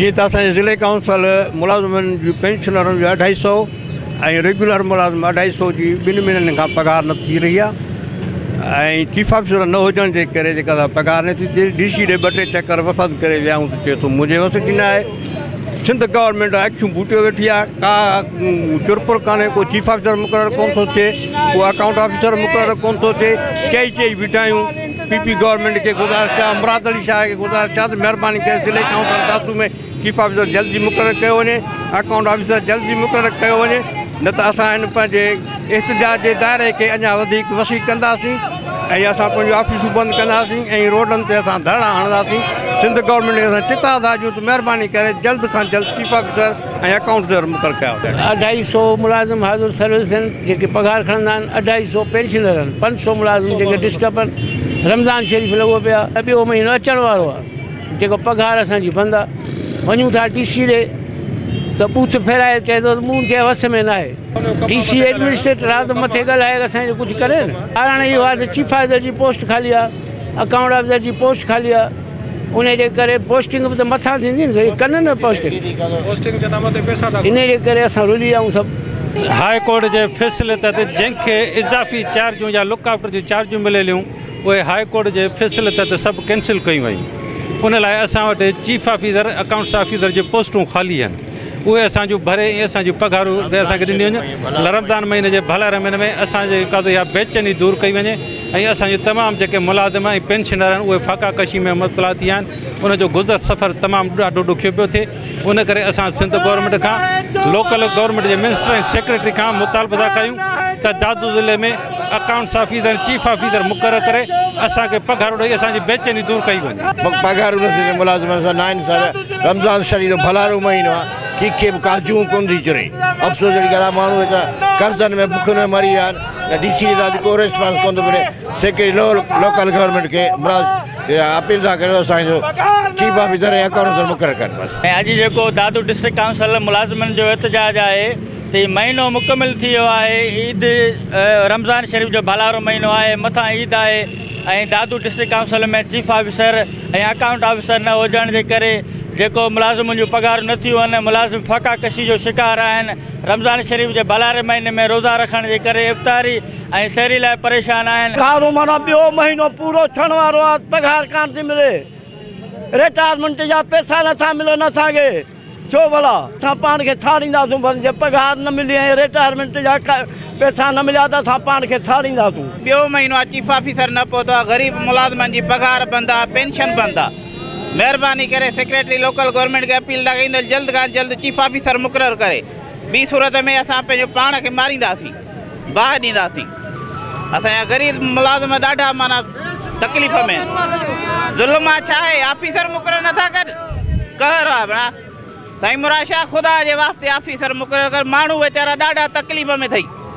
जी तो असांजे ज़िले काउंसिल मुलाज़िमनि जी पेंशनरनि जो 250 ऐं रेगुलर मुलाज़िम 250 जी 2 महीननि खां पघार न थी रही आहे ऐं चीफ ऑफिसर न हुजण जे करे जेका पघार नथी थिए DC ॾे 2-3 चकर वफ़द करे वियाऊं त चए थो मुंहिंजे वस की न आहे। सिंध गवर्नमेंट अखियूं बूटियो वेठी आहे, का चुरपुर कान्हे, को चीफ ऑफिसर मुक़ररु कोन थो थिए, को अकाउंट ऑफिसर मुक़ररु कोन थो थिए। चई बीठा आहियूं PP गवर्नमेंट खे गुज़ारिश आहे, मुराद अली शाह खे गुज़ारिश आहे त महिरबानी करे ज़िले काउंसिल दातू में चीफ ऑफिसर जल्दी मुक़ररु कयो वञे, अकाउंट ऑफिसर जल्दी मुक़ररु कयो वञे, न त असां हिन पंहिंजे इhtजाज जे दायरे खे अञा वधीक वसी कंदासीं ऐं असां पंहिंजूं ऑफिसूं बंदि कंदासीं ऐं रोडनि ते असां धरना हणंदासीं। सिंध गवर्नमेंट खे असां चिता था ॾियूं त महिरबानी करे जल्द खां जल्द चीफ ऑफिसर ऐं अकाउंटर मुक़ररु कया वञनि। 250 मुलाज़िम हाज़िर सर्विस आहिनि जेके पघार खणंदा आहिनि, 250 पेंशनर आहिनि, 500 मुलाज़िम जेके डिस्टर्ब आहिनि। रमज़ान शरीफ़ लॻो पियो आहे, ॿियो महीनो अचण वारो आहे, जेको पघार असांजी बंदि आहे। वञूं था DC ॾे त बूथ फेराए चए थो मूं जे वस में न आहे। DC एडमिनिस्ट्रेटर आहे त मथे ॻाल्हाए असांजो कुझु करे न। कारण इहो आहे त चीफ ऑफिसर जी पोस्ट ख़ाली आहे, अकाउंट ऑफिसर जी पोस्ट ख़ाली आहे, उन जे करे पोस्टिंग बि त मथां थींदी न, कनि न पोस्टिंग जे नाम ते पैसा था, इन जे करे असां रुली आहियूं सभु। हाई कोर्ट जे फ़ैसिले तहत जंहिंखे इज़ाफ़ी चार्जूं या लुक आफ्टर जूं चार्जूं मिलियलियूं उहे हाई कोर्ट जे फ़ैसिले तहत सभु कैंसिल कयूं वयूं। उन लाइ असां वटि चीफ ऑफिसर अकाउंट्स ऑफिसर जी पोस्टूं ख़ाली आहिनि, उहे असांजूं भरे ऐं असांजूं पघारूं असांखे ॾिनियूं वञनि। रमज़ान महीने जे भलारे महीने में असांजे का इहा बेचैनी दूरि कई वञे ऐं असांजे तमामु जेके मुलाज़िम ऐं पेंशनर आहिनि उहे फ़ाक़ा कशी में मुब्तला थी विया आहिनि। उनजो गुज़र सफ़र तमामु ॾाढो ॾुखियो पियो थिए। उन करे असां सिंध गवर्नमेंट खां, लोकल गवर्नमेंट जे मिनिस्टर ऐं सेक्रेटरी खां मुतालबा था कयूं त दादू ज़िले में अकाउंट्स ऑफिसर चीफ ऑफिसर मुक़ररु करे असांखे पघारूं ॾेई असांजी बेचैनी दूरि कई वञे। पघारूं नथी थिए मुलाज़िमनि सां, 9 साल रमज़ान शरीफ़ भलारो महीनो आहे, कंहिंखे बि काजूं कोन थी चुरे। अफ़सोस जहिड़ी ॻाल्हि आहे, माण्हू वेचारा कर्ज़नि में बुखनि में मरी विया आहिनि। DC ॾे को रिस्पॉन्स कोन थो मिले। सेक्रेटरी लोकल गवर्नमेंट खे अपील था करियो असांजो चीफ ऑफिसर ऐं अकाउंटर मुक़ररु कनि बसि। ऐं अॼु जेको दादू डिस्ट्रिक्ट काउंसिल मुलाज़िमनि जो एहतजाज आहे त हीउ महीनो मुकमिल थी वियो आहे। ईद रमज़ान शरीफ़ जो भलारो महीनो आहे, मथां ईद आहे ऐं दादू डिस्ट्रिक्ट काउंसिल में चीफ ऑफिसर ऐं अकाउंट ऑफिसर न हुजण जे करे जेको मुलाज़िमनि जूं पघारूं नथियूं आहिनि, मुलाज़िम फ़ाक़ा कशी जो शिकार आहिनि। रमज़ान शरीफ़ जे भलारे महीने में रोज़ा रखण जे करे इफ़्तारी ऐं सहरी लाइ परेशान आहिनि। माना ॿियो महीनो पूरो थियण वारो आहे, पघार कान थी मिले, रिटायरमेंट जा पैसा नथा मिलनि असांखे। छो भला असां पाण खे छाड़ींदासीं, बसि जे पघार न मिली ऐं रिटायरमेंट जा पैसा न मिलिया त असां पाण खे छाड़ींदासीं। ॿियो महीनो आहे, चीफ ऑफिसर न पहुतो आहे, ग़रीब मुलाज़िमनि जी पघार बंदि आहे, पेंशन बंदि आहे। महिरबानी करे सेक्रेटरी लोकल गवर्नमेंट खे अपील था कयूं त जल्द खां जल्द चीफ ऑफिसर मुक़ररु करे। ॿी सूरत में असां पंहिंजो पाण खे मारींदासीं, बाहि ॾींदासीं। असांजा ग़रीब मुलाज़िम ॾाढा माना तकलीफ़ में। ज़ुल्म आहे छा आहे, ऑफिसर मुक़ररु नथा कनि, कहर आहे भला। साईं मुराद शाह ख़ुदा जे वास्ते ऑफिसर मुक़ररु कर, माण्हू वीचारा ॾाढा तकलीफ़ में अथई।